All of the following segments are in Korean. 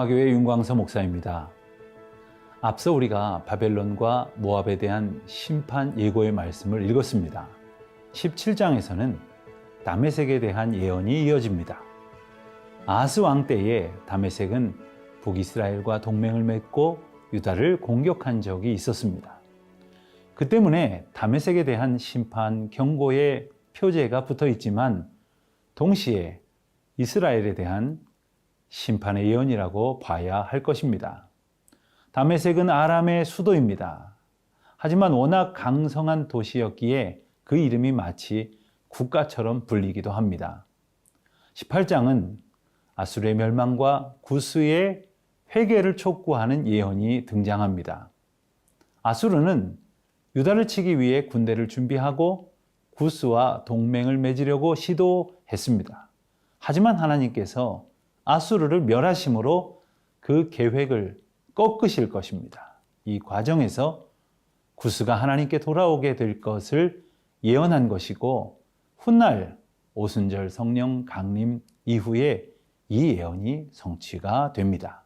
평화교회 윤광서 목사입니다. 앞서 우리가 바벨론과 모압에 대한 심판 예고의 말씀을 읽었습니다. 17장에서는 다메섹에 대한 예언이 이어집니다. 아하스 왕 때에 다메섹은 북이스라엘과 동맹을 맺고 유다를 공격한 적이 있었습니다. 그 때문에 다메섹에 대한 심판 경고의 표제가 붙어 있지만 동시에 이스라엘에 대한 심판의 예언이라고 봐야 할 것입니다. 다메섹은 아람의 수도입니다. 하지만 워낙 강성한 도시였기에 그 이름이 마치 국가처럼 불리기도 합니다. 18장은 아수르의 멸망과 구스의 회개를 촉구하는 예언이 등장합니다. 아수르는 유다를 치기 위해 군대를 준비하고 구스와 동맹을 맺으려고 시도했습니다. 하지만 하나님께서 아수르를 멸하심으로 그 계획을 꺾으실 것입니다. 이 과정에서 구스가 하나님께 돌아오게 될 것을 예언한 것이고 훗날 오순절 성령 강림 이후에 이 예언이 성취가 됩니다.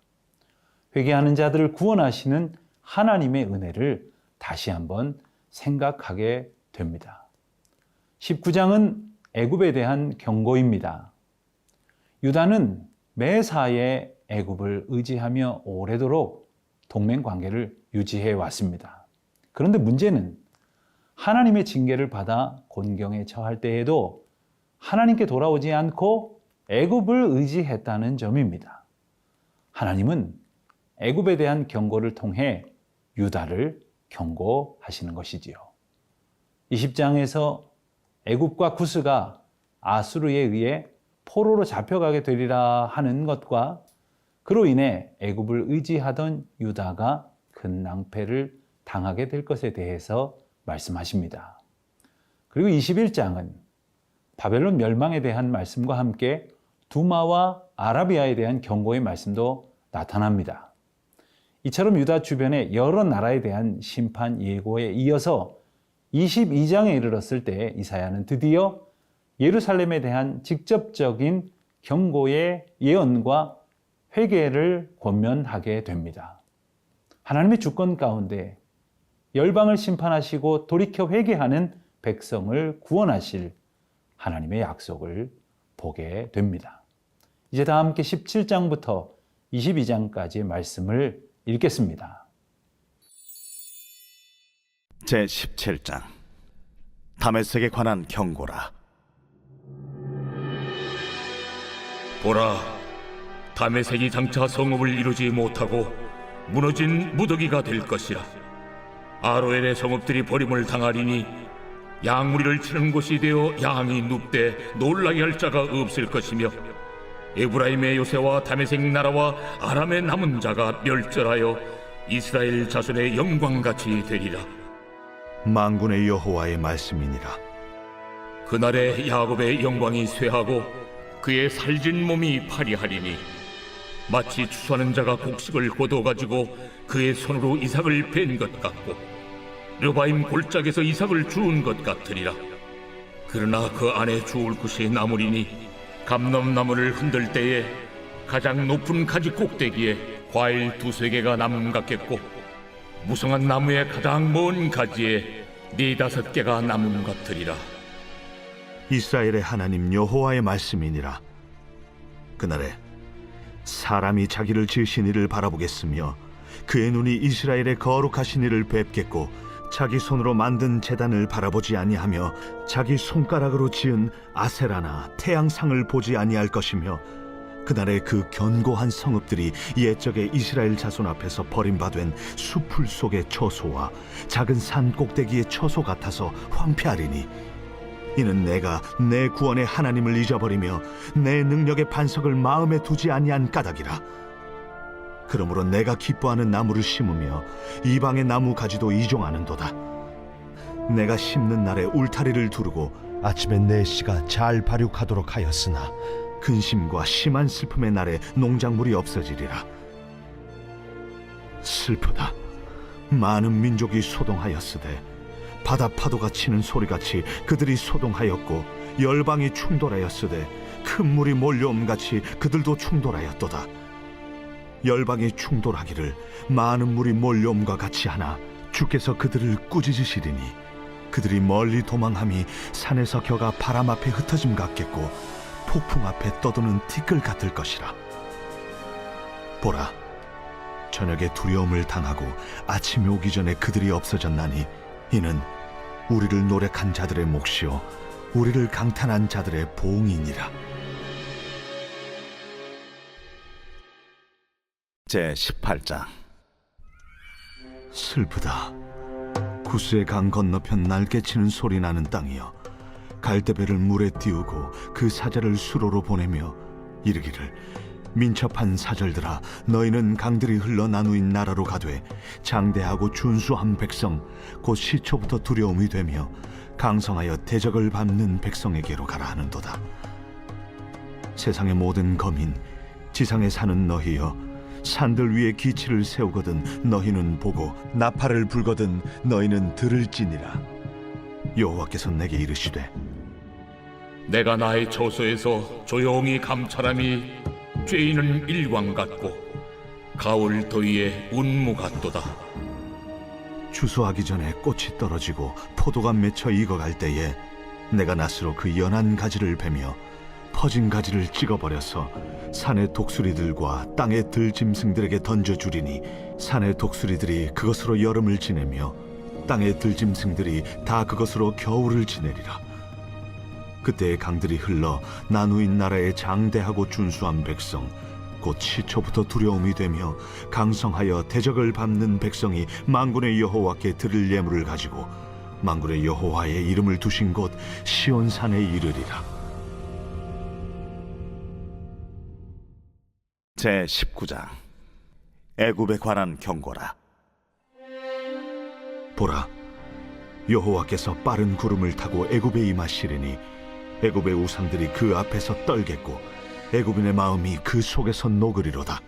회개하는 자들을 구원하시는 하나님의 은혜를 다시 한번 생각하게 됩니다. 19장은 애굽에 대한 경고입니다. 유다는 매사에 애굽을 의지하며 오래도록 동맹 관계를 유지해 왔습니다. 그런데 문제는 하나님의 징계를 받아 곤경에 처할 때에도 하나님께 돌아오지 않고 애굽을 의지했다는 점입니다. 하나님은 애굽에 대한 경고를 통해 유다를 경고하시는 것이지요. 20장에서 애굽과 구스가 아수르에 의해 포로로 잡혀가게 되리라 하는 것과 그로 인해 애굽을 의지하던 유다가 큰 낭패를 당하게 될 것에 대해서 말씀하십니다. 그리고 21장은 바벨론 멸망에 대한 말씀과 함께 두마와 아라비아에 대한 경고의 말씀도 나타납니다. 이처럼 유다 주변의 여러 나라에 대한 심판 예고에 이어서 22장에 이르렀을 때 이사야는 드디어 예루살렘에 대한 직접적인 경고의 예언과 회개를 권면하게 됩니다. 하나님의 주권 가운데 열방을 심판하시고 돌이켜 회개하는 백성을 구원하실 하나님의 약속을 보게 됩니다. 이제 다 함께 17장부터 22장까지의 말씀을 읽겠습니다. 제17장 다메섹에 관한 경고라. 보라, 다메섹이 장차 성읍을 이루지 못하고 무너진 무더기가 될 것이라. 아로엘의 성읍들이 버림을 당하리니 양무리를 치는 곳이 되어 양이 눕되 놀라게 할 자가 없을 것이며 에브라임의 요새와 다메섹 나라와 아람의 남은 자가 멸절하여 이스라엘 자손의 영광같이 되리라. 만군의 여호와의 말씀이니라. 그날에 야곱의 영광이 쇠하고 그의 살진 몸이 파리하리니 마치 추수하는 자가 곡식을 거둬가지고 그의 손으로 이삭을 벤 것 같고 르바임 골짜기에서 이삭을 주운 것 같으리라. 그러나 그 안에 주울 것이 나무리니 감람나무를 흔들 때에 가장 높은 가지 꼭대기에 과일 2-3개가 남 같겠고 무성한 나무의 가장 먼 가지에 4-5개가 남은 같으리라. 이스라엘의 하나님 여호와의 말씀이니라. 그날에 사람이 자기를 지으신 이를 바라보겠으며 그의 눈이 이스라엘의 거룩하신 이를 뵙겠고 자기 손으로 만든 제단을 바라보지 아니하며 자기 손가락으로 지은 아세라나 태양상을 보지 아니할 것이며 그날에 그 견고한 성읍들이 옛적의 이스라엘 자손 앞에서 버림받은 수풀 속의 처소와 작은 산 꼭대기의 처소 같아서 황폐하리니 이는 내가 내 구원의 하나님을 잊어버리며 내 능력의 반석을 마음에 두지 아니한 까닭이라. 그러므로 내가 기뻐하는 나무를 심으며 이방의 나무 가지도 이종하는도다. 내가 심는 날에 울타리를 두르고 아침에 내 씨가 잘 발육하도록 하였으나 근심과 심한 슬픔의 날에 농작물이 없어지리라. 슬프다. 많은 민족이 소동하였으되 바다 파도가 치는 소리같이 그들이 소동하였고 열방이 충돌하였으되 큰 물이 몰려옴같이 그들도 충돌하였도다. 열방이 충돌하기를 많은 물이 몰려옴과 같이 하나 주께서 그들을 꾸짖으시리니 그들이 멀리 도망함이 산에서 겨가 바람 앞에 흩어짐 같겠고 폭풍 앞에 떠도는 티끌 같을 것이라. 보라, 저녁에 두려움을 당하고 아침이 오기 전에 그들이 없어졌나니 이는 우리를 노력한 자들의 몫이요 우리를 강탄한 자들의 보응이니라. 제18장. 슬프다. 구스의 강 건너편 날개치는 소리 나는 땅이여, 갈대배를 물에 띄우고 그 사자를 수로로 보내며 이르기를, 민첩한 사절들아, 너희는 강들이 흘러 나누인 나라로 가되 장대하고 준수한 백성 곧 시초부터 두려움이 되며 강성하여 대적을 밟는 백성에게로 가라 하는도다. 세상의 모든 거민, 지상에 사는 너희여, 산들 위에 기치를 세우거든 너희는 보고 나팔을 불거든 너희는 들을지니라. 여호와께서 내게 이르시되, 내가 나의 처소에서 조용히 감찰함이 죄인은 일광 같고 가을 더위에 운무 같도다. 추수하기 전에 꽃이 떨어지고 포도가 맺혀 익어갈 때에 내가 낫으로 그 연한 가지를 베며 퍼진 가지를 찍어버려서 산의 독수리들과 땅의 들짐승들에게 던져주리니 산의 독수리들이 그것으로 여름을 지내며 땅의 들짐승들이 다 그것으로 겨울을 지내리라. 그때의 강들이 흘러 나누인 나라의 장대하고 준수한 백성 곧 시초부터 두려움이 되며 강성하여 대적을 밟는 백성이 만군의 여호와께 드릴 예물을 가지고 만군의 여호와의 이름을 두신 곳 시온산에 이르리라. 제19장. 애굽에 관한 경고라. 보라, 여호와께서 빠른 구름을 타고 애굽에 임하시리니 애굽의 우상들이 그 앞에서 떨겠고 애굽인의 마음이 그 속에서 녹으리로다.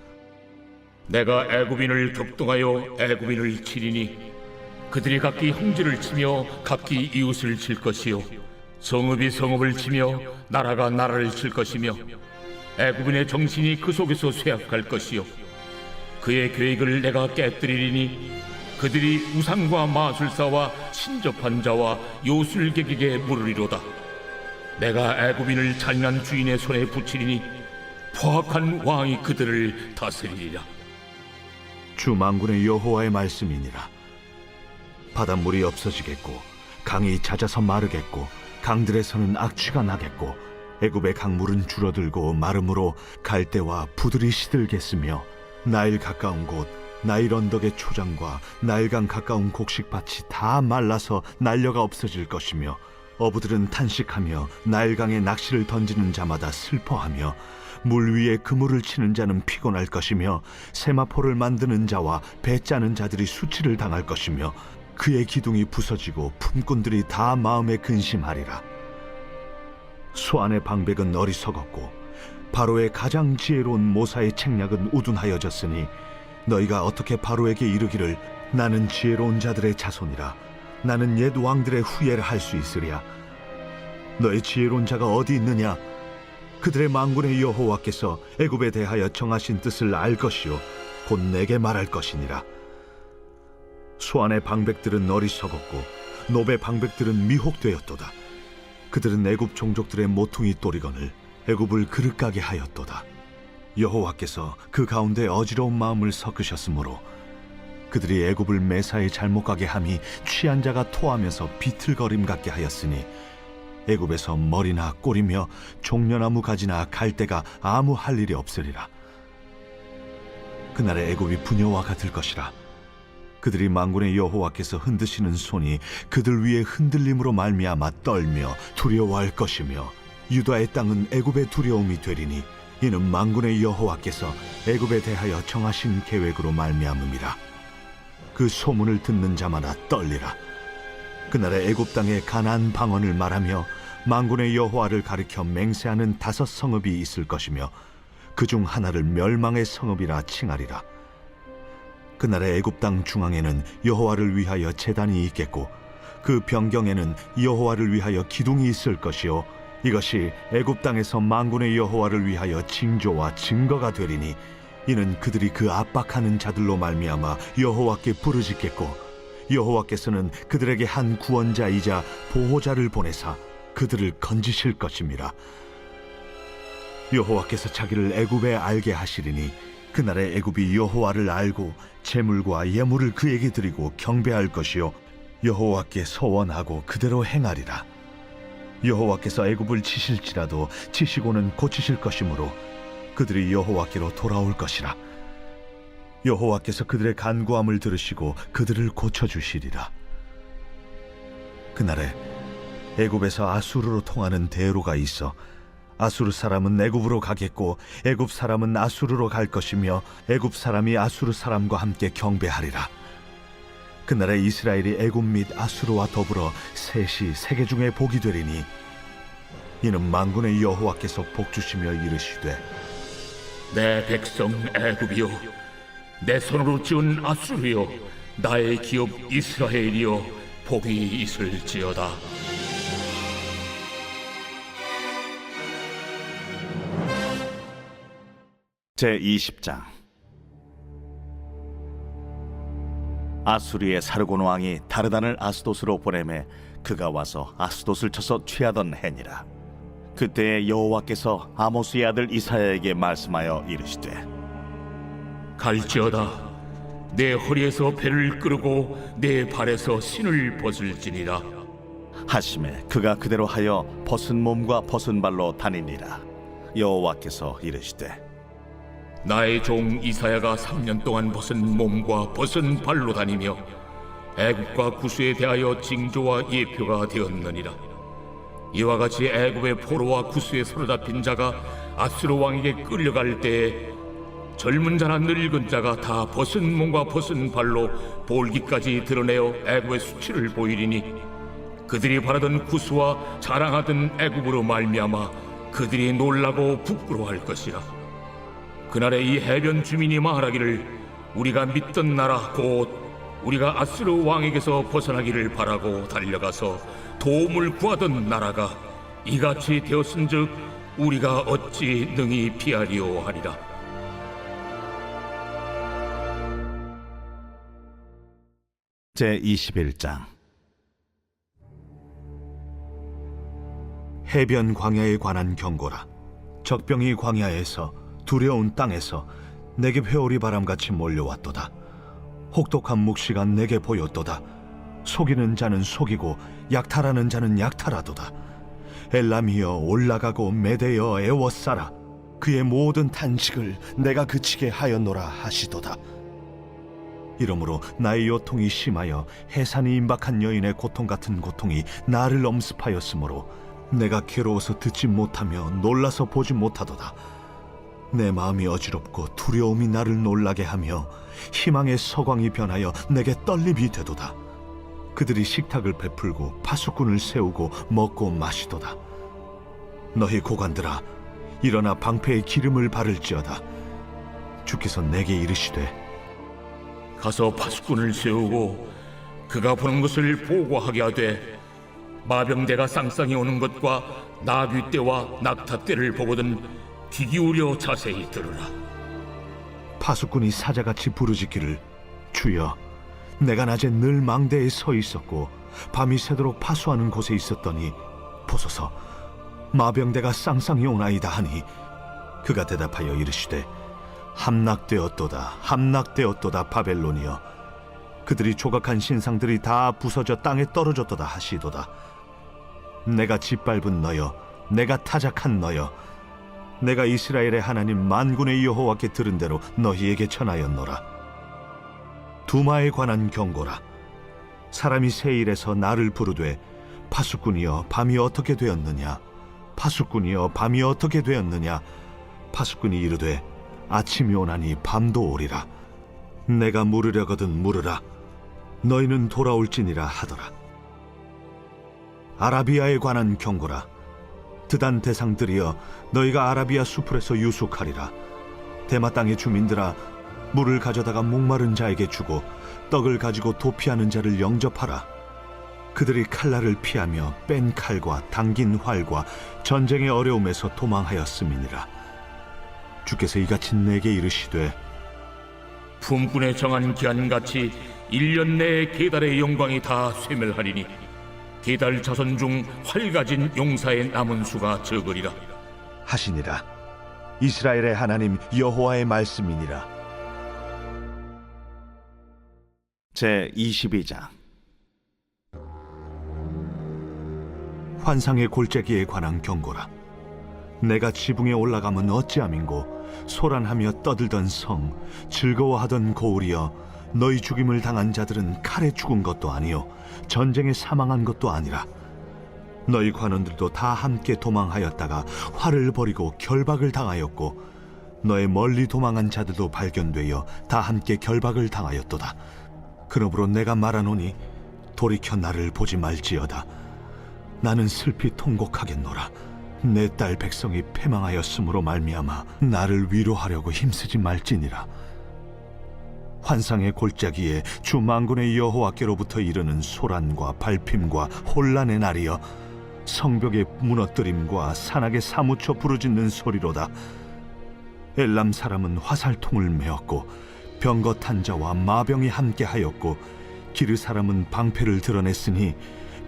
내가 애굽인을 격동하여 애굽인을 치리니 그들이 각기 형제를 치며 각기 이웃을 칠 것이요 성읍이 성읍을 치며 나라가 나라를 칠 것이며 애굽인의 정신이 그 속에서 쇠약할 것이요 그의 계획을 내가 깨뜨리리니 그들이 우상과 마술사와 신접한 자와 요술객에게 물으리로다. 내가 애굽인을 잔인한 주인의 손에 붙이리니 포악한 왕이 그들을 다스리리라. 주 만군의 여호와의 말씀이니라. 바닷물이 없어지겠고 강이 잦아서 마르겠고 강들에서는 악취가 나겠고 애굽의 강물은 줄어들고 마름으로 갈대와 부들이 시들겠으며 나일 가까운 곳 나일 언덕의 초장과 나일강 가까운 곡식밭이 다 말라서 날려가 없어질 것이며 어부들은 탄식하며 나일강에 낚시를 던지는 자마다 슬퍼하며 물 위에 그물을 치는 자는 피곤할 것이며 세마포를 만드는 자와 배 짜는 자들이 수치를 당할 것이며 그의 기둥이 부서지고 품꾼들이 다 마음에 근심하리라. 수안의 방백은 어리석었고 바로의 가장 지혜로운 모사의 책략은 우둔하여졌으니 너희가 어떻게 바로에게 이르기를 나는 지혜로운 자들의 자손이라 나는 옛 왕들의 후예를 할 수 있으랴. 너희 지혜로운 자가 어디 있느냐? 그들의 만군의 여호와께서 애굽에 대하여 정하신 뜻을 알 것이요 곧 내게 말할 것이니라. 수안의 방백들은 어리석었고 노베 방백들은 미혹되었도다. 그들은 애굽 종족들의 모퉁이 또리건을 애굽을 그릇가게 하였도다. 여호와께서 그 가운데 어지러운 마음을 섞으셨으므로 그들이 애굽을 매사에 잘못 가게 함이 취한 자가 토하면서 비틀거림 같게 하였으니 애굽에서 머리나 꼬리며 종려나무 가지나 갈대가 아무 할 일이 없으리라. 그날의 애굽이 부녀와 같을 것이라. 그들이 만군의 여호와께서 흔드시는 손이 그들 위에 흔들림으로 말미암아 떨며 두려워할 것이며 유다의 땅은 애굽의 두려움이 되리니 이는 만군의 여호와께서 애굽에 대하여 정하신 계획으로 말미암음이라. 그 소문을 듣는 자마다 떨리라. 그날에 애굽 땅에 가나안 방언을 말하며 만군의 여호와를 가리켜 맹세하는 5 성읍이 있을 것이며 그중 하나를 멸망의 성읍이라 칭하리라. 그날에 애굽 땅 중앙에는 여호와를 위하여 제단이 있겠고 그 변경에는 여호와를 위하여 기둥이 있을 것이요 이것이 애굽 땅에서 만군의 여호와를 위하여 징조와 증거가 되리니 이는 그들이 그 압박하는 자들로 말미암아 여호와께 부르짖겠고 여호와께서는 그들에게 한 구원자이자 보호자를 보내사 그들을 건지실 것임이라. 여호와께서 자기를 애굽에 알게 하시리니 그날에 애굽이 여호와를 알고 제물과 예물을 그에게 드리고 경배할 것이요 여호와께 서원하고 그대로 행하리라. 여호와께서 애굽을 치실지라도 치시고는 고치실 것이므로 그들이 여호와께로 돌아올 것이라. 여호와께서 그들의 간구함을 들으시고 그들을 고쳐주시리라. 그날에 애굽에서 아수르로 통하는 대로가 있어 아수르 사람은 애굽으로 가겠고 애굽 사람은 아수르로 갈 것이며 애굽 사람이 아수르 사람과 함께 경배하리라. 그날에 이스라엘이 애굽 및 아수르와 더불어 셋이 세계 중에 복이 되리니 이는 만군의 여호와께서 복주시며 이르시되 내 백성 애굽이여, 내 손으로 지은 아수르여, 나의 기업 이스라엘이여, 복이 있을지어다. 제20장. 아수리의 사르곤 왕이 다르단을 아스돗으로 보내매 그가 와서 아스돗을 쳐서 취하던 해니라. 그때에 여호와께서 아모스의 아들 이사야에게 말씀하여 이르시되 갈지어다. 내 허리에서 배를 끄르고 내 발에서 신을 벗을지니라. 하심에 그가 그대로 하여 벗은 몸과 벗은 발로 다니니라. 여호와께서 이르시되 나의 종 이사야가 3년 동안 벗은 몸과 벗은 발로 다니며 애굽과 구스에 대하여 징조와 예표가 되었느니라. 이와 같이 애굽의 포로와 구스에 사로잡힌 자가 아수르 왕에게 끌려갈 때에 젊은 자나 늙은 자가 다 벗은 몸과 벗은 발로 볼기까지 드러내어 애굽의 수치를 보이리니 그들이 바라던 구스와 자랑하던 애굽으로 말미암아 그들이 놀라고 부끄러워할 것이라. 그날에 이 해변 주민이 말하기를 우리가 믿던 나라 곧 우리가 아수르 왕에게서 벗어나기를 바라고 달려가서 도움을 구하던 나라가 이같이 되었은즉 우리가 어찌 능히 피하리오 하리라. 제21장. 해변 광야에 관한 경고라. 적병이 광야에서 두려운 땅에서 내게 회오리 바람같이 몰려왔도다. 혹독한 묵시가 내게 보였도다. 속이는 자는 속이고 약탈하는 자는 약탈하도다. 엘람이여 올라가고 메대여 애워싸라. 그의 모든 탄식을 내가 그치게 하였노라 하시도다. 이러므로 나의 요통이 심하여 해산이 임박한 여인의 고통 같은 고통이 나를 엄습하였으므로 내가 괴로워서 듣지 못하며 놀라서 보지 못하도다. 내 마음이 어지럽고 두려움이 나를 놀라게 하며 희망의 서광이 변하여 내게 떨림이 되도다. 그들이 식탁을 베풀고 파수꾼을 세우고 먹고 마시도다. 너희 고관들아, 일어나 방패에 기름을 바를지어다. 주께서 내게 이르시되 가서 파수꾼을 세우고 그가 보는 것을 보고하게 하되 마병대가 쌍쌍이 오는 것과 나귀떼와 낙타떼를 보거든 귀 기울여 자세히 들으라. 파수꾼이 사자같이 부르짖기를 주여, 내가 낮에 늘 망대에 서 있었고 밤이 새도록 파수하는 곳에 있었더니 보소서 마병대가 쌍쌍이 오나이다 하니 그가 대답하여 이르시되 함락되었도다 함락되었도다 바벨론이여, 그들이 조각한 신상들이 다 부서져 땅에 떨어졌도다 하시도다. 내가 짓밟은 너여, 내가 타작한 너여, 내가 이스라엘의 하나님 만군의 여호와께 들은 대로 너희에게 전하였노라. 두마에 관한 경고라. 사람이 세일에서 나를 부르되 파수꾼이여 밤이 어떻게 되었느냐, 파수꾼이여 밤이 어떻게 되었느냐. 파수꾼이 이르되 아침이 오나니 밤도 오리라. 내가 물으려거든 물으라. 너희는 돌아올지니라 하더라. 아라비아에 관한 경고라. 드단 대상들이여, 너희가 아라비아 수풀에서 유숙하리라. 대마 땅의 주민들아, 물을 가져다가 목마른 자에게 주고 떡을 가지고 도피하는 자를 영접하라. 그들이 칼날을 피하며 뺀 칼과 당긴 활과 전쟁의 어려움에서 도망하였음이니라. 주께서 이같이 내게 이르시되 품꾼에 정한 기한같이 1년 내에 게달의 영광이 다 쇠멸하리니 게달 자손 중 활가진 용사의 남은 수가 적으리라. 하시니라. 이스라엘의 하나님 여호와의 말씀이니라. 제 22장. 환상의 골짜기에 관한 경고라. 내가 지붕에 올라가면 어찌함인고 소란하며 떠들던 성, 즐거워하던 고울이여, 너희 죽임을 당한 자들은 칼에 죽은 것도 아니요 전쟁에 사망한 것도 아니라 너희 관원들도 다 함께 도망하였다가 활을 버리고 결박을 당하였고 너의 멀리 도망한 자들도 발견되어 다 함께 결박을 당하였도다. 그러므로 내가 말하노니 돌이켜 나를 보지 말지어다. 나는 슬피 통곡하겠노라. 내 딸 백성이 패망하였으므로 말미암아 나를 위로하려고 힘쓰지 말지니라. 환상의 골짜기에 주 만군의 여호와께로부터 이르는 소란과 발핌과 혼란의 날이여, 성벽의 무너뜨림과 산악에 사무쳐 부르짖는 소리로다. 엘람 사람은 화살통을 메었고 병거 탄 자와 마병이 함께하였고 기르 사람은 방패를 드러냈으니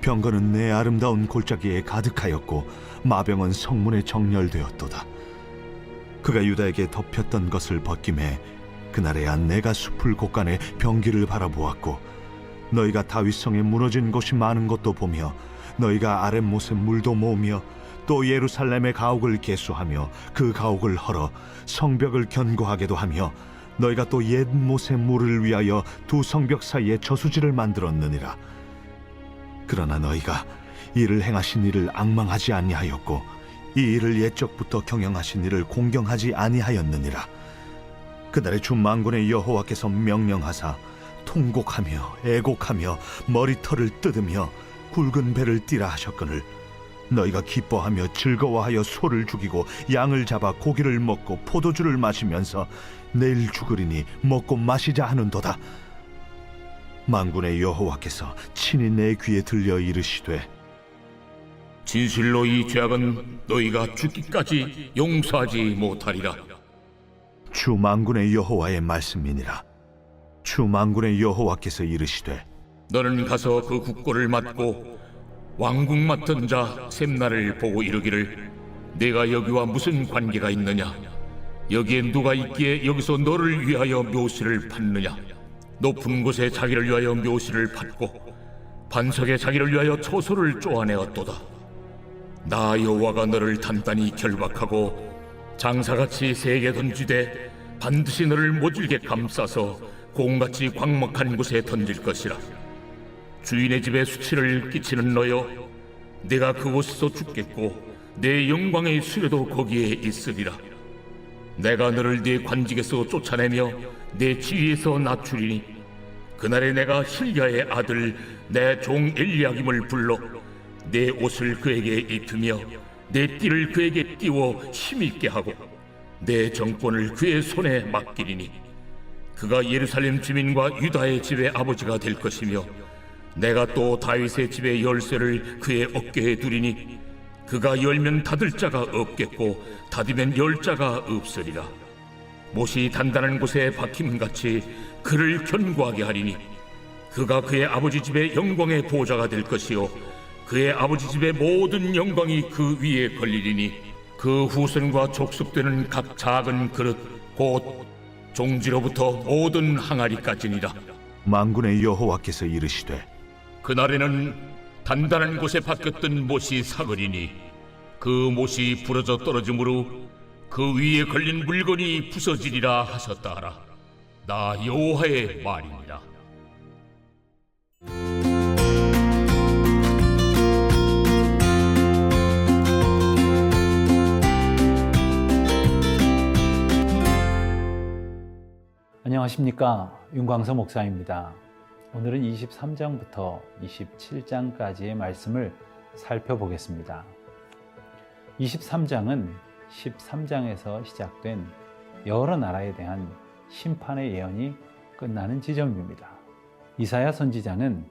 병거는 내 아름다운 골짜기에 가득하였고 마병은 성문에 정렬되었도다. 그가 유다에게 덮였던 것을 벗김에 그날에야 내가 숲을 곳간에 병기를 바라보았고 너희가 다윗성에 무너진 곳이 많은 것도 보며 너희가 아랫못에 물도 모으며 또 예루살렘의 가옥을 개수하며 그 가옥을 헐어 성벽을 견고하게도 하며 너희가 또 옛못의 물을 위하여 두 성벽 사이에 저수지를 만들었느니라. 그러나 너희가 이를 행하신 이를 앙망하지 아니하였고 이 일을 옛적부터 경영하신 이를 공경하지 아니하였느니라. 그날의 주 만군의 여호와께서 명령하사 통곡하며 애곡하며 머리털을 뜯으며 굵은 배를 띠라 하셨거늘 너희가 기뻐하며 즐거워하여 소를 죽이고 양을 잡아 고기를 먹고 포도주를 마시면서 내일 죽으리니 먹고 마시자 하는도다. 만군의 여호와께서 친히 내 귀에 들려 이르시되 진실로 이 죄악은 너희가 죽기까지 용서하지 못하리라. 주 만군의 여호와의 말씀이니라. 주 만군의 여호와께서 이르시되 너는 가서 그 국고를 맡고 왕궁 맡은 자 셈나를 보고 이르기를 내가 여기와 무슨 관계가 있느냐? 여기에 누가 있기에 여기서 너를 위하여 묘실을 팠느냐? 높은 곳에 자기를 위하여 묘실을 팠고 반석에 자기를 위하여 초소를 쪼아내었도다. 나 여호와가 너를 단단히 결박하고 장사같이 세게 던지되 반드시 너를 모질게 감싸서 공같이 광막한 곳에 던질 것이라. 주인의 집에 수치를 끼치는 너여, 내가 그곳에서 죽겠고 내 영광의 수레도 거기에 있으리라. 내가 너를 네 관직에서 쫓아내며 내 지위에서 낮추리니 그날에 내가 힐야의 아들 내 종 엘리야김을 불러 내 옷을 그에게 입히며 내 띠를 그에게 띄워 힘있게 하고 내 정권을 그의 손에 맡기리니 그가 예루살렘 주민과 유다의 집의 아버지가 될 것이며 내가 또 다윗의 집의 열쇠를 그의 어깨에 두리니 그가 열면 닫을 자가 없겠고 닫으면 열 자가 없으리라. 못이 단단한 곳에 박힘같이 그를 견고하게 하리니 그가 그의 아버지 집의 영광의 보좌가 될 것이요 그의 아버지 집의 모든 영광이 그 위에 걸리리니 그 후손과 족속되는 각 작은 그릇 곧 종지로부터 모든 항아리까지니라. 만군의 여호와께서 이르시되 그날에는 단단한 곳에 박혔던 못이 사그리니 그 못이 부러져 떨어지므로 그 위에 걸린 물건이 부서지리라 하셨다 하라. 나 여호와의 말이니라. 안녕하십니까, 윤광서 목사입니다. 오늘은 23장부터 27장까지의 말씀을 살펴보겠습니다. 23장은 13장에서 시작된 여러 나라에 대한 심판의 예언이 끝나는 지점입니다. 이사야 선지자는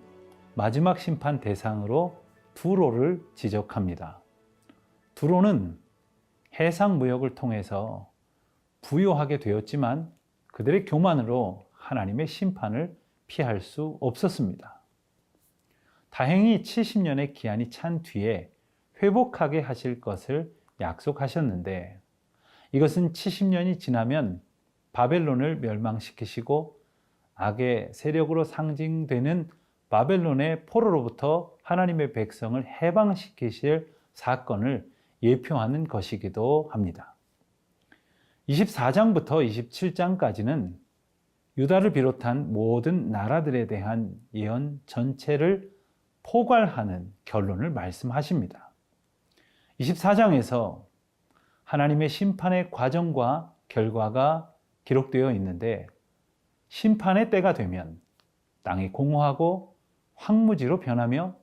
마지막 심판 대상으로 두로를 지적합니다. 두로는 해상 무역을 통해서 부요하게 되었지만 그들의 교만으로 하나님의 심판을 피할 수 없었습니다. 다행히 70년의 기한이 찬 뒤에 회복하게 하실 것을 약속하셨는데 이것은 70년이 지나면 바벨론을 멸망시키시고 악의 세력으로 상징되는 바벨론의 포로로부터 하나님의 백성을 해방시키실 사건을 예표하는 것이기도 합니다. 24장부터 27장까지는 유다를 비롯한 모든 나라들에 대한 예언 전체를 포괄하는 결론을 말씀하십니다. 24장에서 하나님의 심판의 과정과 결과가 기록되어 있는데 심판의 때가 되면 땅이 공허하고 황무지로 변하며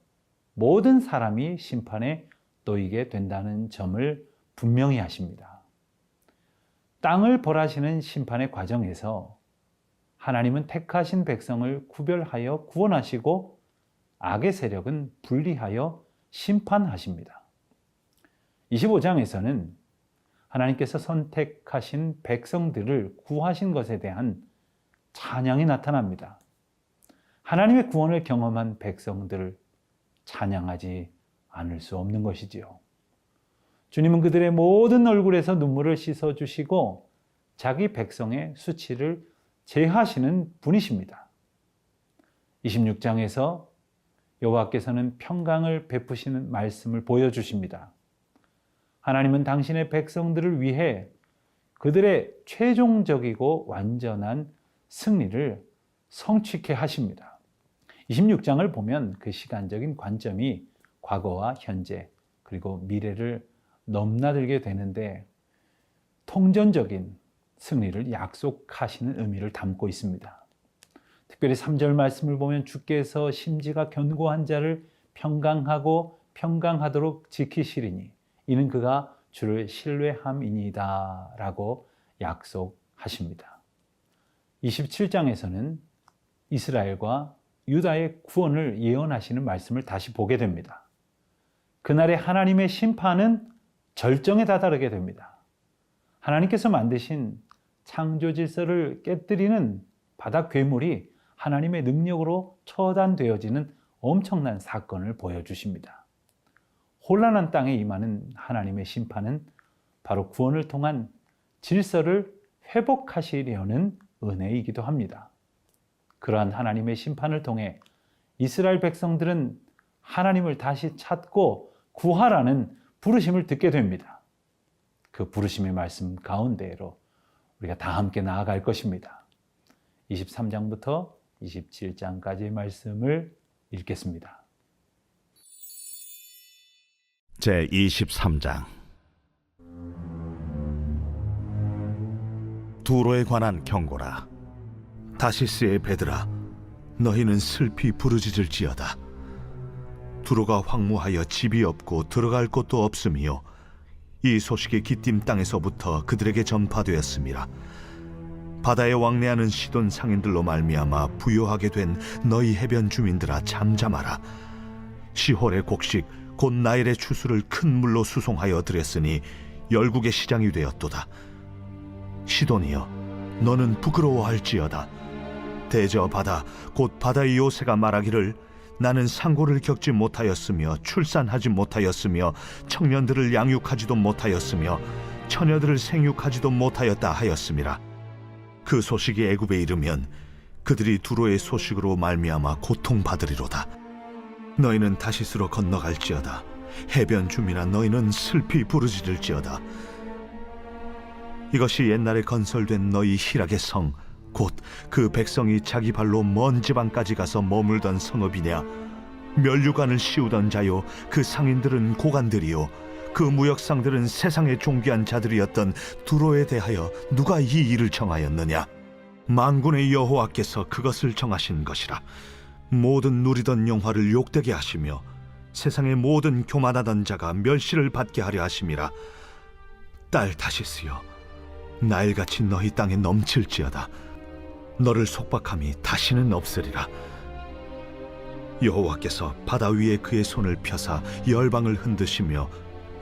모든 사람이 심판에 놓이게 된다는 점을 분명히 하십니다. 땅을 벌하시는 심판의 과정에서 하나님은 택하신 백성을 구별하여 구원하시고 악의 세력은 분리하여 심판하십니다. 25장에서는 하나님께서 선택하신 백성들을 구하신 것에 대한 찬양이 나타납니다. 하나님의 구원을 경험한 백성들을 찬양하지 않을 수 없는 것이지요. 주님은 그들의 모든 얼굴에서 눈물을 씻어주시고 자기 백성의 수치를 제하시는 분이십니다. 26장에서 여호와께서는 평강을 베푸시는 말씀을 보여주십니다. 하나님은 당신의 백성들을 위해 그들의 최종적이고 완전한 승리를 성취케 하십니다. 26장을 보면 그 시간적인 관점이 과거와 현재 그리고 미래를 넘나들게 되는데 통전적인 승리를 약속하시는 의미를 담고 있습니다. 특별히 3절 말씀을 보면 주께서 심지가 견고한 자를 평강하고 평강하도록 지키시리니 이는 그가 주를 신뢰함이니이다 라고 약속하십니다. 27장에서는 이스라엘과 유다의 구원을 예언하시는 말씀을 다시 보게 됩니다. 그날에 하나님의 심판은 절정에 다다르게 됩니다. 하나님께서 만드신 창조 질서를 깨뜨리는 바다 괴물이 하나님의 능력으로 처단되어지는 엄청난 사건을 보여주십니다. 혼란한 땅에 임하는 하나님의 심판은 바로 구원을 통한 질서를 회복하시려는 은혜이기도 합니다. 그러한 하나님의 심판을 통해 이스라엘 백성들은 하나님을 다시 찾고 구하라는 부르심을 듣게 됩니다. 그 부르심의 말씀 가운데로 우리가 다 함께 나아갈 것입니다. 23장부터 27장까지의 말씀을 읽겠습니다. 제23장 두로에 관한 경고라. 다시스의 배들아, 너희는 슬피 부르짖을지어다. 두로가 황무하여 집이 없고 들어갈 곳도 없으며 이 소식이 기띔 땅에서부터 그들에게 전파되었음이라. 바다에 왕래하는 시돈 상인들로 말미암아 부요하게 된 너희 해변 주민들아, 잠잠하라. 시홀의 곡식 곧 나일의 추수를 큰 물로 수송하여 들였으니 열국의 시장이 되었도다. 시돈이여, 너는 부끄러워할지어다. 대저 바다 곧 바다의 요새가 말하기를 나는 상고를 겪지 못하였으며 출산하지 못하였으며 청년들을 양육하지도 못하였으며 처녀들을 생육하지도 못하였다 하였음이라. 그 소식이 애굽에 이르면 그들이 두로의 소식으로 말미암아 고통받으리로다. 너희는 다시스로 건너갈지어다. 해변 주민아, 너희는 슬피 부르짖을지어다. 이것이 옛날에 건설된 너희 희락의 성, 곧 그 백성이 자기 발로 먼 지방까지 가서 머물던 성읍이냐? 면류관을 씌우던 자요, 그 상인들은 고관들이요, 그 무역상들은 세상의 존귀한 자들이었던 두로에 대하여 누가 이 일을 정하였느냐? 만군의 여호와께서 그것을 정하신 것이라. 모든 누리던 영화를 욕되게 하시며 세상의 모든 교만하던 자가 멸시를 받게 하려 하심이라. 딸 다시스여, 나일같이 너희 땅에 넘칠지어다. 너를 속박함이 다시는 없으리라. 여호와께서 바다 위에 그의 손을 펴사 열방을 흔드시며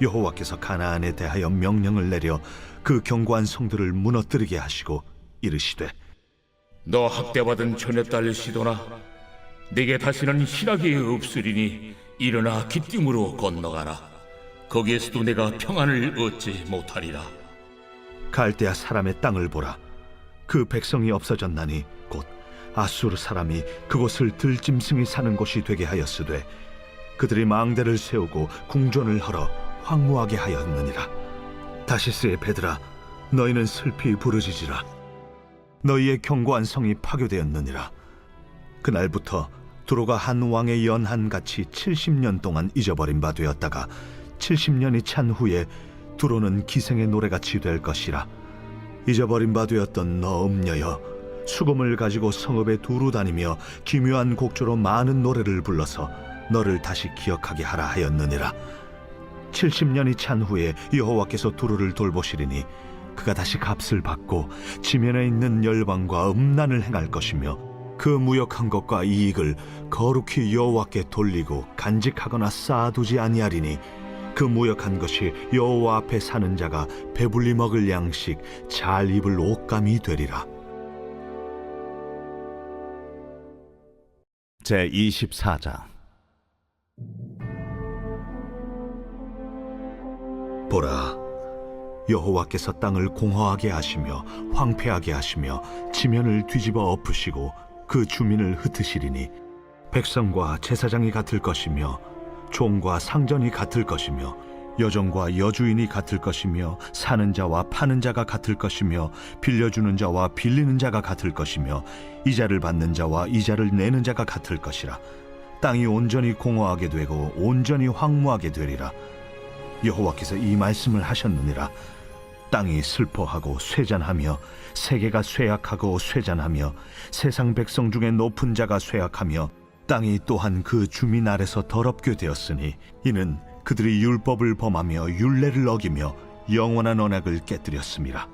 여호와께서 가나안에 대하여 명령을 내려 그 견고한 성들을 무너뜨리게 하시고 이르시되 너 학대받은 처녀딸 시도나 내게 다시는 희락이 없으리니 일어나 기띔으로 건너가라. 거기에서도 내가 평안을 얻지 못하리라. 갈대아 사람의 땅을 보라. 그 백성이 없어졌나니 곧 아수르 사람이 그곳을 들짐승이 사는 곳이 되게 하였으되 그들이 망대를 세우고 궁전을 헐어 황무하게 하였느니라. 다시스의 배들아, 너희는 슬피 부르짖으라. 너희의 견고한 성이 파괴되었느니라. 그날부터 두로가 한 왕의 연한같이 70년 동안 잊어버린 바 되었다가 70년이 찬 후에 두로는 기생의 노래같이 될 것이라. 잊어버린 바 되었던 너 음녀여, 수금을 가지고 성읍에 두루 다니며 기묘한 곡조로 많은 노래를 불러서 너를 다시 기억하게 하라 하였느니라. 70년이 찬 후에 여호와께서 두루를 돌보시리니 그가 다시 값을 받고 지면에 있는 열방과 음란을 행할 것이며 그 무역한 것과 이익을 거룩히 여호와께 돌리고 간직하거나 쌓아두지 아니하리니 그 무역한 것이 여호와 앞에 사는 자가 배불리 먹을 양식 잘 입을 옷감이 되리라. 제24장. 보라, 여호와께서 땅을 공허하게 하시며 황폐하게 하시며 지면을 뒤집어 엎으시고 그 주민을 흩으시리니 백성과 제사장이 같을 것이며 종과 상전이 같을 것이며 여종과 여주인이 같을 것이며 사는 자와 파는 자가 같을 것이며 빌려주는 자와 빌리는 자가 같을 것이며 이자를 받는 자와 이자를 내는 자가 같을 것이라. 땅이 온전히 공허하게 되고 온전히 황무하게 되리라. 여호와께서 이 말씀을 하셨느니라. 땅이 슬퍼하고 쇠잔하며 세계가 쇠약하고 쇠잔하며 세상 백성 중에 높은 자가 쇠약하며 땅이 또한 그 주민 아래서 더럽게 되었으니 이는 그들이 율법을 범하며 율례를 어기며 영원한 언약을 깨뜨렸음이라.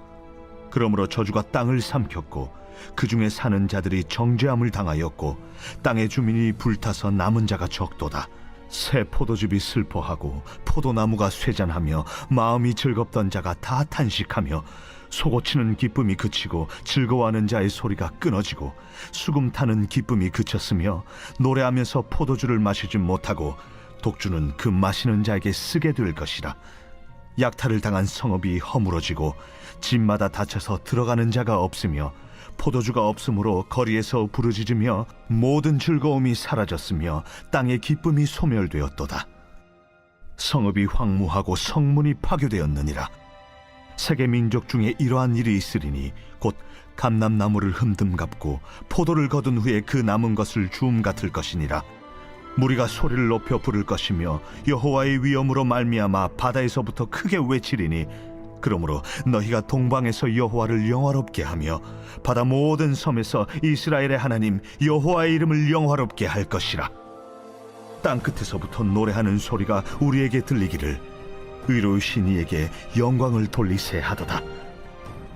그러므로 저주가 땅을 삼켰고 그 중에 사는 자들이 정죄함을 당하였고 땅의 주민이 불타서 남은 자가 적도다. 새 포도즙이 슬퍼하고 포도나무가 쇠잔하며 마음이 즐겁던 자가 다 탄식하며 속고치는 기쁨이 그치고 즐거워하는 자의 소리가 끊어지고 수금 타는 기쁨이 그쳤으며 노래하면서 포도주를 마시지 못하고 독주는 그 마시는 자에게 쓰게 될 것이라. 약탈을 당한 성읍이 허물어지고 집마다 닫혀서 들어가는 자가 없으며 포도주가 없으므로 거리에서 부르짖으며 모든 즐거움이 사라졌으며 땅의 기쁨이 소멸되었도다. 성읍이 황무하고 성문이 파괴되었느니라. 세계 민족 중에 이러한 일이 있으리니 곧 감람나무를 흠듬 갚고 포도를 거둔 후에 그 남은 것을 주움 같을 것이니라. 무리가 소리를 높여 부를 것이며 여호와의 위엄으로 말미암아 바다에서부터 크게 외치리니 그러므로 너희가 동방에서 여호와를 영화롭게 하며 바다 모든 섬에서 이스라엘의 하나님 여호와의 이름을 영화롭게 할 것이라. 땅 끝에서부터 노래하는 소리가 우리에게 들리기를 의로우신 이에게 영광을 돌리세 하도다.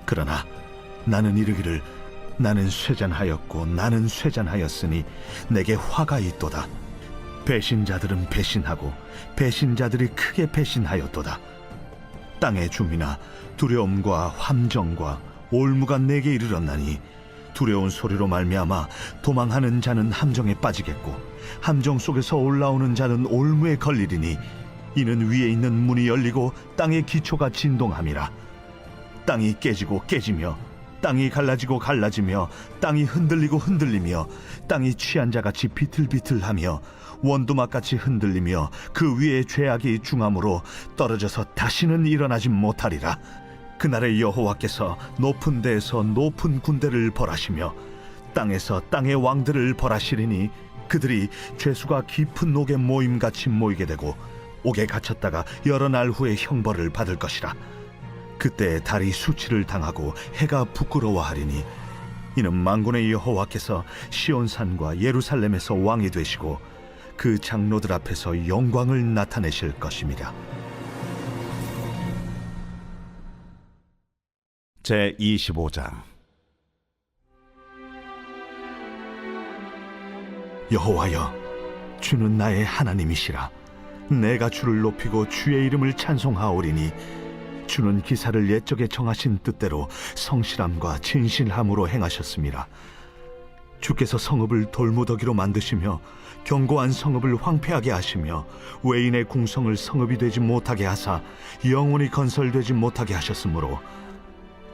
그러나 나는 이르기를 나는 쇠잔하였고 나는 쇠잔하였으니 내게 화가 있도다. 배신자들은 배신하고 배신자들이 크게 배신하였도다. 땅의 주민아, 두려움과 함정과 올무가 내게 이르렀나니 두려운 소리로 말미암아 도망하는 자는 함정에 빠지겠고 함정 속에서 올라오는 자는 올무에 걸리리니 이는 위에 있는 문이 열리고 땅의 기초가 진동함이라. 땅이 깨지고 깨지며 땅이 갈라지고 갈라지며 땅이 흔들리고 흔들리며 땅이 취한 자같이 비틀비틀하며 원두막같이 흔들리며 그 위에 죄악이 중함으로 떨어져서 다시는 일어나지 못하리라. 그날에 여호와께서 높은 데에서 높은 군대를 벌하시며 땅에서 땅의 왕들을 벌하시리니 그들이 죄수가 깊은 옥에 모임같이 모이게 되고 옥에 갇혔다가 여러 날 후에 형벌을 받을 것이라. 그때 달이 수치를 당하고 해가 부끄러워하리니 이는 만군의 여호와께서 시온산과 예루살렘에서 왕이 되시고 그 장로들 앞에서 영광을 나타내실 것입니다. 제25장. 여호와여, 주는 나의 하나님이시라. 내가 주를 높이고 주의 이름을 찬송하오리니 주는 기사를 옛적에 정하신 뜻대로 성실함과 진실함으로 행하셨습니다. 주께서 성읍을 돌무더기로 만드시며 견고한 성읍을 황폐하게 하시며 외인의 궁성을 성읍이 되지 못하게 하사 영원히 건설되지 못하게 하셨으므로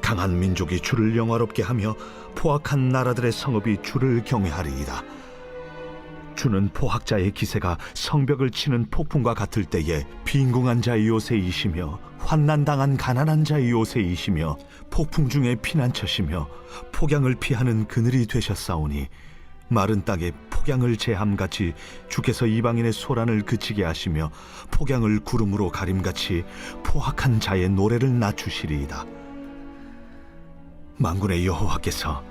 강한 민족이 주를 영화롭게 하며 포악한 나라들의 성읍이 주를 경외하리이다. 주는 포학자의 기세가 성벽을 치는 폭풍과 같을 때에 빈궁한 자의 요새이시며 환난당한 가난한 자의 요새이시며 폭풍 중에 피난처시며 폭양을 피하는 그늘이 되셨사오니 마른 땅에 폭양을 제함같이 주께서 이방인의 소란을 그치게 하시며 폭양을 구름으로 가림같이 포악한 자의 노래를 낮추시리이다. 만군의 여호와께서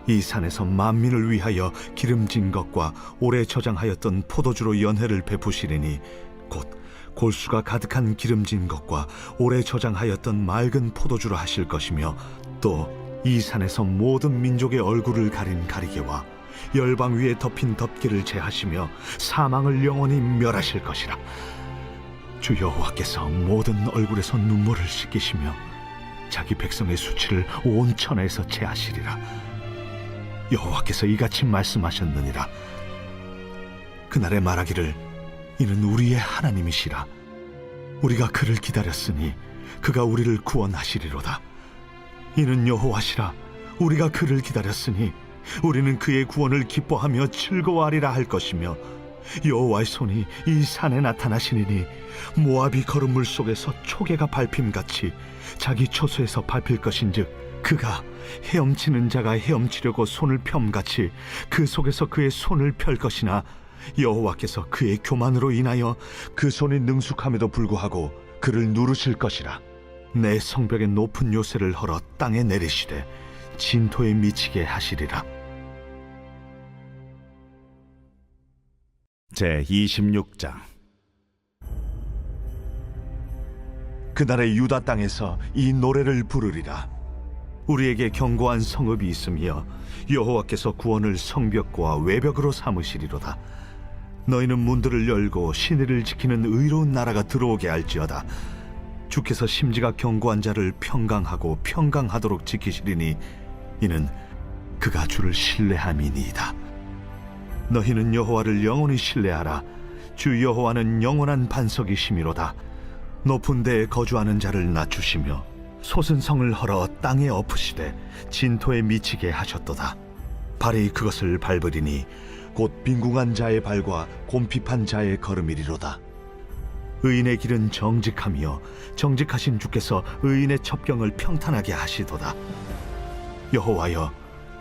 이 산에서 만민을 위하여 기름진 것과 오래 저장하였던 포도주로 연회를 베푸시리니 곧 골수가 가득한 기름진 것과 오래 저장하였던 맑은 포도주로 하실 것이며 또 이 산에서 모든 민족의 얼굴을 가린 가리개와 열방 위에 덮인 덮개를 제하시며 사망을 영원히 멸하실 것이라. 주 여호와께서 모든 얼굴에서 눈물을 씻기시며 자기 백성의 수치를 온 천하에서 제하시리라. 여호와께서 이같이 말씀하셨느니라. 그날에 말하기를 이는 우리의 하나님이시라. 우리가 그를 기다렸으니 그가 우리를 구원하시리로다. 이는 여호와시라. 우리가 그를 기다렸으니 우리는 그의 구원을 기뻐하며 즐거워하리라 할 것이며 여호와의 손이 이 산에 나타나시니니 모압이 걸음물 속에서 초계가 밟힘같이 자기 처소에서 밟힐 것인즉 그가 헤엄치는 자가 헤엄치려고 손을 펴같이 그 속에서 그의 손을 펼 것이나 여호와께서 그의 교만으로 인하여 그 손이 능숙함에도 불구하고 그를 누르실 것이라. 내 성벽의 높은 요새를 헐어 땅에 내리시되 진토에 미치게 하시리라. 제26장. 그날의 유다 땅에서 이 노래를 부르리라. 우리에게 견고한 성읍이 있으며 여호와께서 구원을 성벽과 외벽으로 삼으시리로다. 너희는 문들을 열고 시내를 지키는 의로운 나라가 들어오게 할지어다. 주께서 심지가 견고한 자를 평강하고 평강하도록 지키시리니 이는 그가 주를 신뢰함이니이다. 너희는 여호와를 영원히 신뢰하라. 주 여호와는 영원한 반석이시미로다. 높은 데에 거주하는 자를 낮추시며 솟은 성을 헐어 땅에 엎으시되 진토에 미치게 하셨도다. 발이 그것을 밟으리니 곧 빈궁한 자의 발과 곰핍한 자의 걸음이리로다. 의인의 길은 정직하며 정직하신 주께서 의인의 첩경을 평탄하게 하시도다. 여호와여,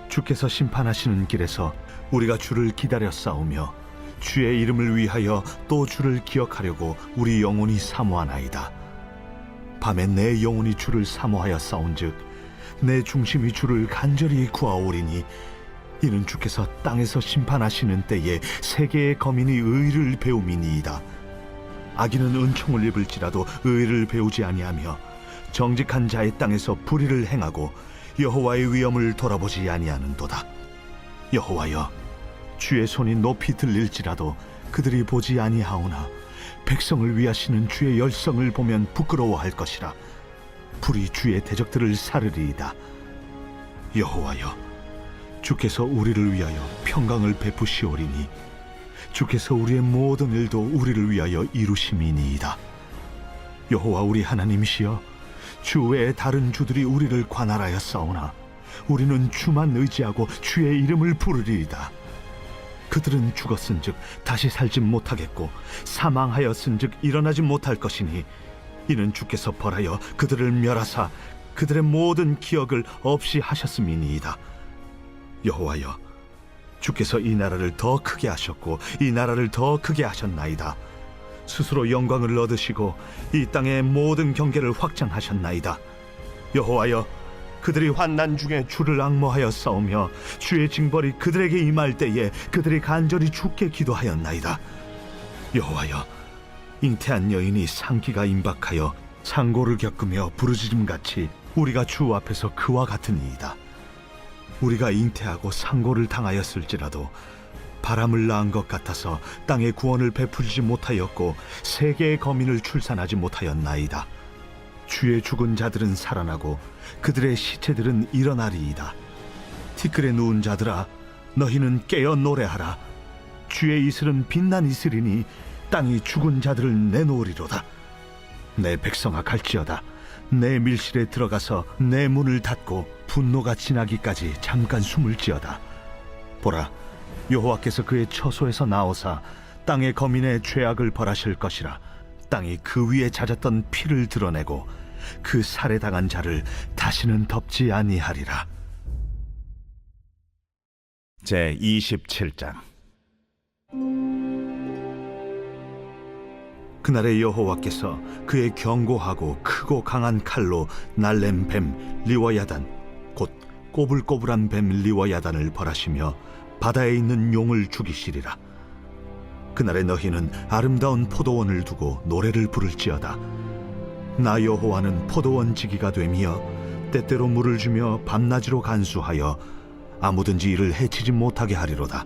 주께서 심판하시는 길에서 우리가 주를 기다려 싸우며 주의 이름을 위하여 또 주를 기억하려고 우리 영혼이 사모하나이다. 밤에 내 영혼이 주를 사모하여 싸운즉 내 중심이 주를 간절히 구하오리니 이는 주께서 땅에서 심판하시는 때에 세계의 거민이 의를 배움이니이다. 악인은 은총을 입을지라도 의를 배우지 아니하며 정직한 자의 땅에서 불의를 행하고 여호와의 위엄을 돌아보지 아니하는도다. 여호와여, 주의 손이 높이 들릴지라도 그들이 보지 아니하오나 백성을 위하시는 주의 열성을 보면 부끄러워할 것이라. 불이 주의 대적들을 사르리이다. 여호와여, 주께서 우리를 위하여 평강을 베푸시오리니 주께서 우리의 모든 일도 우리를 위하여 이루심이니이다. 여호와 우리 하나님이시여, 주 외에 다른 주들이 우리를 관할하여 싸우나 우리는 주만 의지하고 주의 이름을 부르리이다. 그들은 죽었은즉 다시 살지 못하겠고 사망하였은즉 일어나지 못할 것이니 이는 주께서 벌하여 그들을 멸하사 그들의 모든 기억을 없이 하셨음이니이다. 여호와여, 주께서 이 나라를 더 크게 하셨고 이 나라를 더 크게 하셨나이다. 스스로 영광을 얻으시고 이 땅의 모든 경계를 확장하셨나이다. 여호와여, 그들이 환난 중에 주를 앙모하여 싸우며 주의 징벌이 그들에게 임할 때에 그들이 간절히 주께 기도하였나이다. 여호와여, 잉태한 여인이 상기가 임박하여 상고를 겪으며 부르짖음같이 우리가 주 앞에서 그와 같으니이다. 우리가 잉태하고 상고를 당하였을지라도 바람을 낳은 것 같아서 땅에 구원을 베풀지 못하였고 세계의 거민을 출산하지 못하였나이다. 주의 죽은 자들은 살아나고 그들의 시체들은 일어나리이다. 티끌에 누운 자들아, 너희는 깨어 노래하라. 주의 이슬은 빛난 이슬이니 땅이 죽은 자들을 내놓으리로다. 내 백성아 갈지어다. 내 밀실에 들어가서 내 문을 닫고 분노가 지나기까지 잠깐 숨을 지어다. 보라, 여호와께서 그의 처소에서 나오사 땅의 거민의 죄악을 벌하실 것이라. 땅이 그 위에 잦았던 피를 드러내고 그 살해당한 자를 다시는 덮지 아니하리라. 제 27장. 그날에 여호와께서 그의 견고하고 크고 강한 칼로 날렘 뱀 리워야단 곧 꼬불꼬불한 뱀 리워야단을 벌하시며 바다에 있는 용을 죽이시리라. 그날에 너희는 아름다운 포도원을 두고 노래를 부를지어다. 나 여호와는 포도원 지기가 되며 때때로 물을 주며 밤낮으로 간수하여 아무든지 이를 해치지 못하게 하리로다.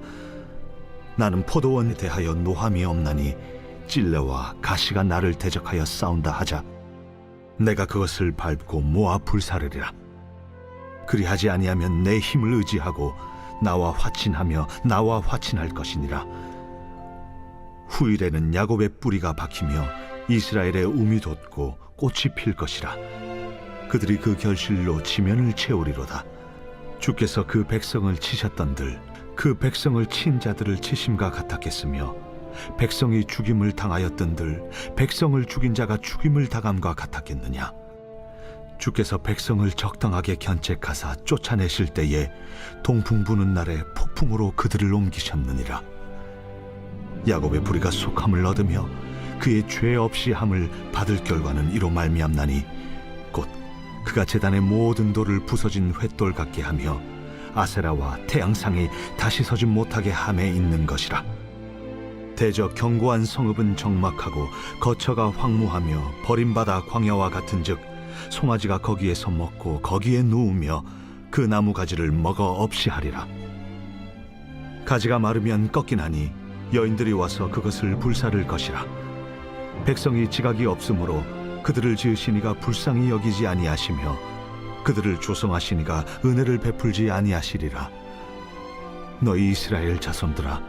나는 포도원에 대하여 노함이 없나니 찔레와 가시가 나를 대적하여 싸운다 하자 내가 그것을 밟고 모아 불사르리라. 그리하지 아니하면 내 힘을 의지하고 나와 화친하며 나와 화친할 것이니라. 후일에는 야곱의 뿌리가 박히며 이스라엘의 움이 돋고 꽃이 필 것이라. 그들이 그 결실로 지면을 채우리로다. 주께서 그 백성을 치셨던들 그 백성을 친 자들을 치심과 같았겠으며 백성이 죽임을 당하였던들 백성을 죽인 자가 죽임을 당함과 같았겠느냐. 주께서 백성을 적당하게 견책하사 쫓아내실 때에 동풍 부는 날에 폭풍으로 그들을 옮기셨느니라. 야곱의 부리가 속함을 얻으며 그의 죄 없이 함을 받을 결과는 이로 말미암나니 곧 그가 제단의 모든 돌을 부서진 횃돌 같게 하며 아세라와 태양상이 다시 서지 못하게 함에 있는 것이라. 대저 견고한 성읍은 적막하고 거처가 황무하며 버림받아 광야와 같은즉 송아지가 거기에서 먹고 거기에 누우며 그 나무 가지를 먹어 없이 하리라. 가지가 마르면 꺾이나니 여인들이 와서 그것을 불사를 것이라. 백성이 지각이 없으므로 그들을 지으시니가 불쌍히 여기지 아니하시며 그들을 조성하시니가 은혜를 베풀지 아니하시리라. 너희 이스라엘 자손들아,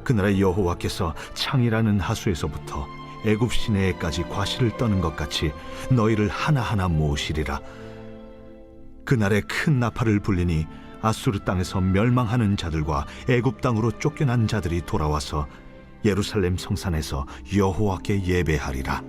그날에 여호와께서 창이라는 하수에서부터 애굽 시내에까지 과실을 떠는 것 같이 너희를 하나하나 모으시리라. 그날에 큰 나팔을 불리니 아수르 땅에서 멸망하는 자들과 애굽 땅으로 쫓겨난 자들이 돌아와서 예루살렘 성산에서 여호와께 예배하리라.